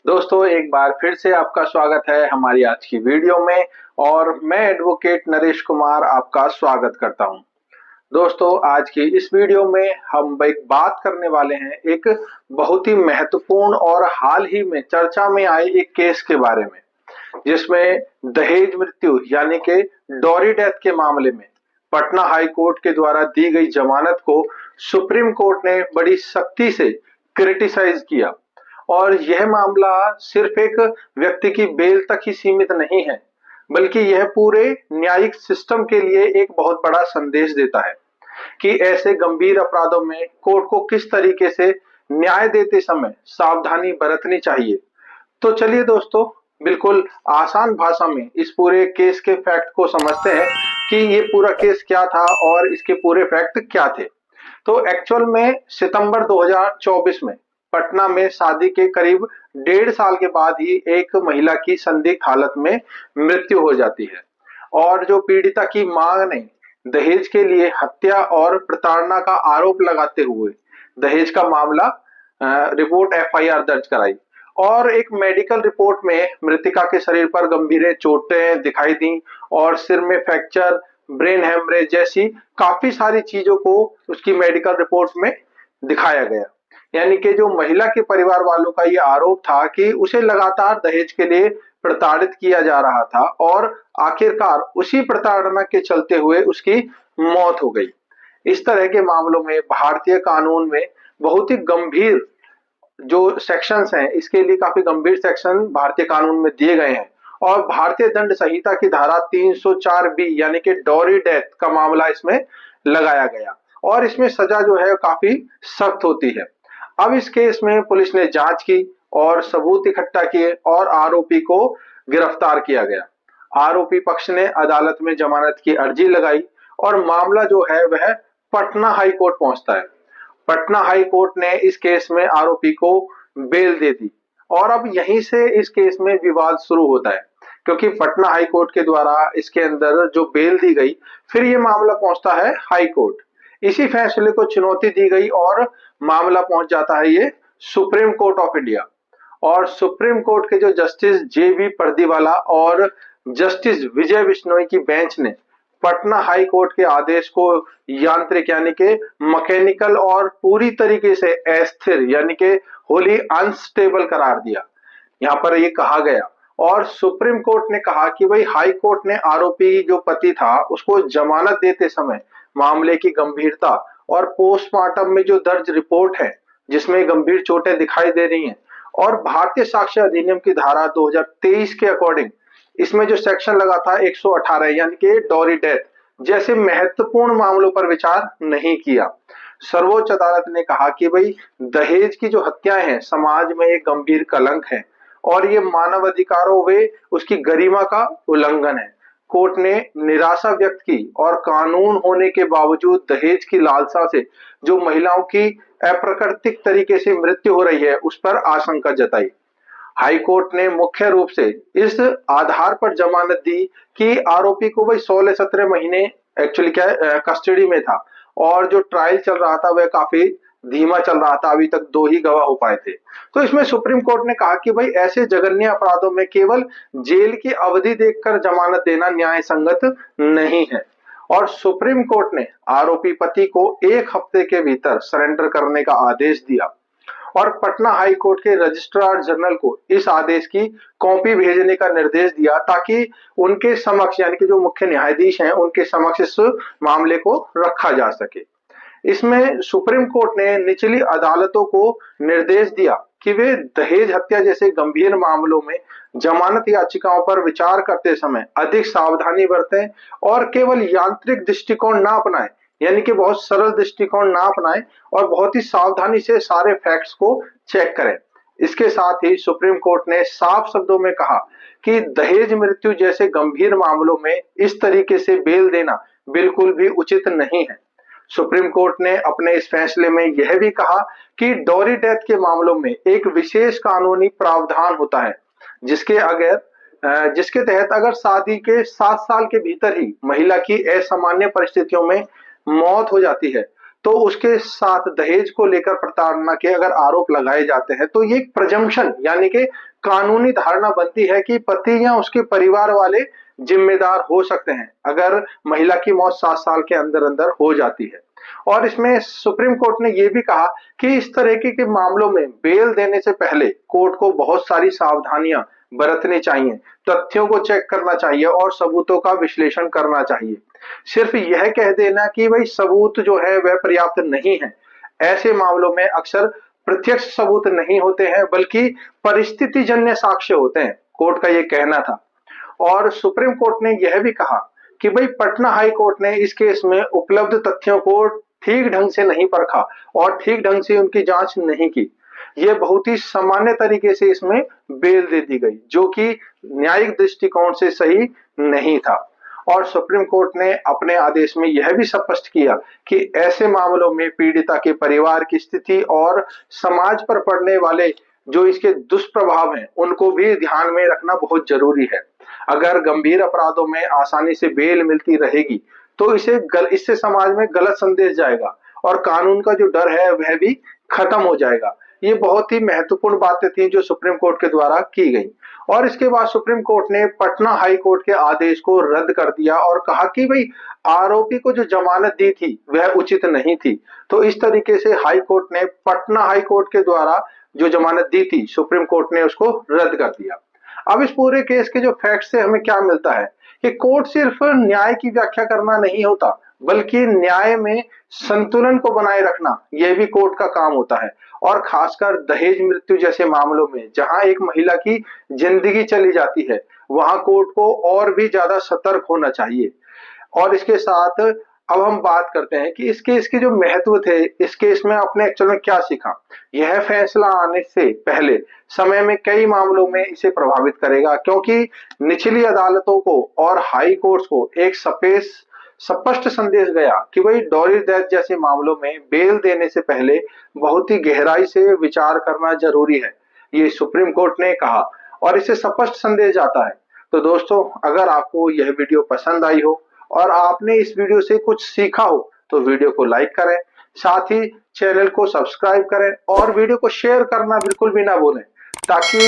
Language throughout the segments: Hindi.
दोस्तों, एक बार फिर से आपका स्वागत है हमारी आज की वीडियो में। और मैं एडवोकेट नरेश कुमार आपका स्वागत करता हूं। दोस्तों, आज की इस वीडियो में हम एक बात करने वाले हैं एक बहुत ही महत्वपूर्ण और हाल ही में चर्चा में आए एक केस के बारे में, जिसमें दहेज मृत्यु यानी कि डॉरी डेथ के मामले में पटना हाई कोर्ट के द्वारा दी गई जमानत को सुप्रीम कोर्ट ने बड़ी सख्ती से क्रिटिसाइज किया। और यह मामला सिर्फ एक व्यक्ति की बेल तक ही सीमित नहीं है, बल्कि यह पूरे न्यायिक सिस्टम के लिए एक बहुत बड़ा संदेश देता है कि ऐसे गंभीर अपराधों में कोर्ट को किस तरीके से न्याय देते समय सावधानी बरतनी चाहिए। तो चलिए दोस्तों, बिल्कुल आसान भाषा में इस पूरे केस के फैक्ट को समझते हैं कि ये पूरा केस क्या था और इसके पूरे फैक्ट क्या थे। तो एक्चुअल में सितंबर 2024 में पटना में शादी के करीब 1.5 साल के बाद ही एक महिला की संदिग्ध हालत में मृत्यु हो जाती है। और जो पीड़िता की मां ने दहेज के लिए हत्या और प्रताड़ना का आरोप लगाते हुए दहेज का मामला रिपोर्ट एफआईआर दर्ज कराई। और एक मेडिकल रिपोर्ट में मृतिका के शरीर पर गंभीर चोटें दिखाई दी और सिर में फ्रैक्चर, ब्रेन हेमरेज जैसी काफी सारी चीजों को उसकी मेडिकल रिपोर्ट में दिखाया गया। यानी कि जो महिला के परिवार वालों का ये आरोप था कि उसे लगातार दहेज के लिए प्रताड़ित किया जा रहा था और आखिरकार उसी प्रताड़ना के चलते हुए उसकी मौत हो गई। इस तरह के मामलों में भारतीय कानून में बहुत ही गंभीर जो सेक्शंस हैं, इसके लिए काफी गंभीर सेक्शन भारतीय कानून में दिए गए हैं। और भारतीय दंड संहिता की धारा 304 बी यानी कि डॉरी डेथ का मामला इसमें लगाया गया और इसमें सजा जो है काफी सख्त होती है। अब इस केस में पुलिस ने जांच की और सबूत इकट्ठा किए और आरोपी को गिरफ्तार किया गया। आरोपी पक्ष ने अदालत में जमानत की अर्जी लगाई और मामला जो है वह पटना हाई कोर्ट पहुंचता है। पटना हाई कोर्ट ने इस केस में आरोपी को बेल दे दी और अब यहीं से इस केस में विवाद शुरू होता है, क्योंकि पटना हाई कोर्ट के द्वारा इसके अंदर जो बेल दी गई, फिर ये मामला पहुंचता है हाई कोर्ट। इसी फैसले को चुनौती दी गई और मामला पहुंच जाता है ये सुप्रीम कोर्ट ऑफ इंडिया। और सुप्रीम कोर्ट के जो जस्टिस जेबी पर्दीवाला और जस्टिस विजय बिश्नोई की बेंच ने पटना हाई कोर्ट के आदेश को यांत्रिक यानी कि मैकेनिकल और पूरी तरीके से अस्थिर यानी कि होली अनस्टेबल करार दिया। यहाँ पर ये कहा गया और सुप्रीम कोर्ट ने कहा कि भाई हाई कोर्ट ने आरोपी जो पति था उसको जमानत देते समय मामले की गंभीरता और पोस्टमार्टम में जो दर्ज रिपोर्ट है जिसमें गंभीर चोटें दिखाई दे रही हैं और भारतीय साक्ष्य अधिनियम की धारा 2023 के अकॉर्डिंग इसमें जो सेक्शन लगा था 118 यानी कि डॉरी डेथ जैसे महत्वपूर्ण मामलों पर विचार नहीं किया। सर्वोच्च अदालत ने कहा कि भाई दहेज की जो हत्याएं हैं समाज में एक गंभीर कलंक है और ये मानव अधिकारों व उसकी गरिमा का उल्लंघन है। कोर्ट ने निराशा व्यक्त की और कानून होने के बावजूद दहेज की लालसा से जो महिलाओं की अप्राकृतिक तरीके से मृत्यु हो रही है उस पर आशंका जताई। हाई कोर्ट ने मुख्य रूप से इस आधार पर जमानत दी कि आरोपी को भाई 16-17 महीने एक्चुअली क्या कस्टडी में था और जो ट्रायल चल रहा था वह काफी धीमा चल रहा था, अभी तक 2 ही गवाह हो पाए थे। तो इसमें सुप्रीम कोर्ट ने कहा कि भाई ऐसे जघन्य अपराधों में केवल जेल की अवधि देखकर जमानत देना न्याय संगत नहीं है। और सुप्रीम कोर्ट ने आरोपी पति को 1 हफ्ते के भीतर सरेंडर करने का आदेश दिया और पटना हाई कोर्ट के रजिस्ट्रार जनरल को इस आदेश की कॉपी भेजने का निर्देश दिया ताकि उनके समक्ष यानी कि जो मुख्य न्यायाधीश हैं उनके समक्ष इस मामले को रखा जा सके। इसमें सुप्रीम कोर्ट ने निचली अदालतों को निर्देश दिया कि वे दहेज हत्या जैसे गंभीर मामलों में जमानत याचिकाओं पर विचार करते समय अधिक सावधानी बरतें और केवल यांत्रिक दृष्टिकोण ना अपनाएं, यानी कि बहुत सरल दृष्टिकोण ना अपनाएं और बहुत ही सावधानी से सारे फैक्ट्स को चेक करें। इसके साथ ही सुप्रीम कोर्ट ने साफ शब्दों में कहा कि दहेज मृत्यु जैसे गंभीर मामलों में इस तरीके से बेल देना बिल्कुल भी उचित नहीं है। सुप्रीम कोर्ट ने अपने इस फैसले में यह भी कहा कि डॉरी डेथ के मामलों में एक विशेष कानूनी प्रावधान होता है जिसके तहत अगर शादी के 7 साल के भीतर ही महिला की असामान्य परिस्थितियों में मौत हो जाती है तो उसके साथ दहेज को लेकर प्रताड़ना के अगर आरोप लगाए जाते हैं तो ये एक प्रजम्पशन यानी कि कानूनी धारणा बनती है कि पति या उसके परिवार वाले जिम्मेदार हो सकते हैं अगर महिला की मौत 7 साल के अंदर अंदर हो जाती है। और इसमें सुप्रीम कोर्ट ने यह भी कहा कि इस तरह के मामलों में बेल देने से पहले कोर्ट को बहुत सारी सावधानियां बरतनी चाहिए, तथ्यों को चेक करना चाहिए और सबूतों का विश्लेषण करना चाहिए। सिर्फ यह कह देना कि भाई सबूत जो है वह पर्याप्त नहीं है, ऐसे मामलों में अक्सर प्रत्यक्ष सबूत नहीं होते हैं बल्कि परिस्थितिजन्य साक्ष्य होते हैं, कोर्ट का यह कहना था। और सुप्रीम कोर्ट ने यह भी कहा कि भाई पटना हाई कोर्ट ने इस केस में उपलब्ध तथ्यों को ठीक ढंग से नहीं परखा और ठीक ढंग से उनकी जांच नहीं की। यह बहुत ही सामान्य तरीके से इसमें बेल दे दी गई जो कि न्यायिक दृष्टिकोण से सही नहीं था। और सुप्रीम कोर्ट ने अपने आदेश में यह भी स्पष्ट किया कि ऐसे मामलों में पीड़िता के परिवार की स्थिति और समाज पर पड़ने वाले जो इसके दुष्प्रभाव हैं उनको भी ध्यान में रखना बहुत जरूरी है। अगर गंभीर अपराधों में आसानी से बेल मिलती रहेगी तो इससे समाज में गलत संदेश जाएगा और कानून का जो डर है वह भी खत्म हो जाएगा। ये बहुत ही महत्वपूर्ण बातें थी जो सुप्रीम कोर्ट के द्वारा की गई। और इसके बाद सुप्रीम कोर्ट ने पटना हाई कोर्ट के आदेश को रद्द कर दिया और कहा कि भाई आरोपी को जो जमानत दी थी वह उचित नहीं थी। तो इस तरीके से हाई कोर्ट ने पटना हाई कोर्ट के द्वारा जो जमानत दी थी सुप्रीम कोर्ट ने उसको रद्द कर दिया। अब इस पूरे केस के जो फैक्ट से हमें क्या मिलता है कि कोर्ट सिर्फ न्याय की व्याख्या करना नहीं होता बल्कि न्याय में संतुलन को बनाए रखना यह भी कोर्ट का काम होता है। और खासकर दहेज मृत्यु जैसे मामलों में जहां एक महिला की जिंदगी चली जाती है वहां कोर्ट को और भी ज्यादा सतर्क होना चाहिए। और इसके साथ अब हम बात करते हैं कि इस केस के जो महत्व थे, इस केस में आपने एक्चुअल में क्या सीखा। यह फैसला आने से पहले समय में कई मामलों में इसे प्रभावित करेगा क्योंकि निचली अदालतों को और हाई कोर्ट्स को एक स्पष्ट संदेश गया कि भाई डॉली डेथ जैसे मामलों में बेल देने से पहले बहुत ही गहराई से विचार करना जरूरी है, ये सुप्रीम कोर्ट ने कहा और इससे स्पष्ट संदेश जाता है। तो दोस्तों, अगर आपको यह वीडियो पसंद आई हो और आपने इस वीडियो से कुछ सीखा हो तो वीडियो को लाइक करें, साथ ही चैनल को सब्सक्राइब करें और वीडियो को शेयर करना बिल्कुल भी ना भूलें ताकि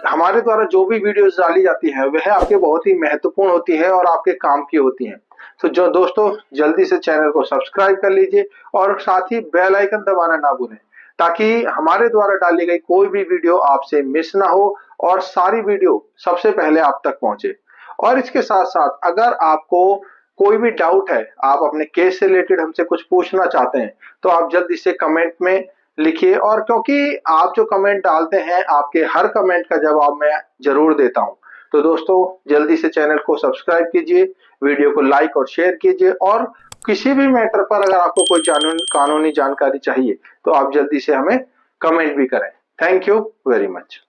हमारे द्वारा जो भी वीडियोस डाली जाती है वह आपके बहुत ही महत्वपूर्ण होती है और आपके काम की होती हैं। तो जो दोस्तों, जल्दी से चैनल को सब्सक्राइब कर लीजिए और साथ ही बेल आइकन दबाना ना भूलें ताकि हमारे द्वारा डाली गई कोई भी वीडियो आपसे मिस ना हो और सारी वीडियो सबसे पहले आप तक पहुंचे। और इसके साथ साथ अगर आपको कोई भी डाउट है, आप अपने केस से रिलेटेड हमसे कुछ पूछना चाहते हैं तो आप जल्दी से कमेंट में लिखिए और क्योंकि आप जो कमेंट डालते हैं आपके हर कमेंट का जवाब मैं जरूर देता हूं। तो दोस्तों, जल्दी से चैनल को सब्सक्राइब कीजिए, वीडियो को लाइक और शेयर कीजिए और किसी भी मैटर पर अगर आपको कोई कानूनी जानकारी चाहिए तो आप जल्दी से हमें कमेंट भी करें। Thank you very much.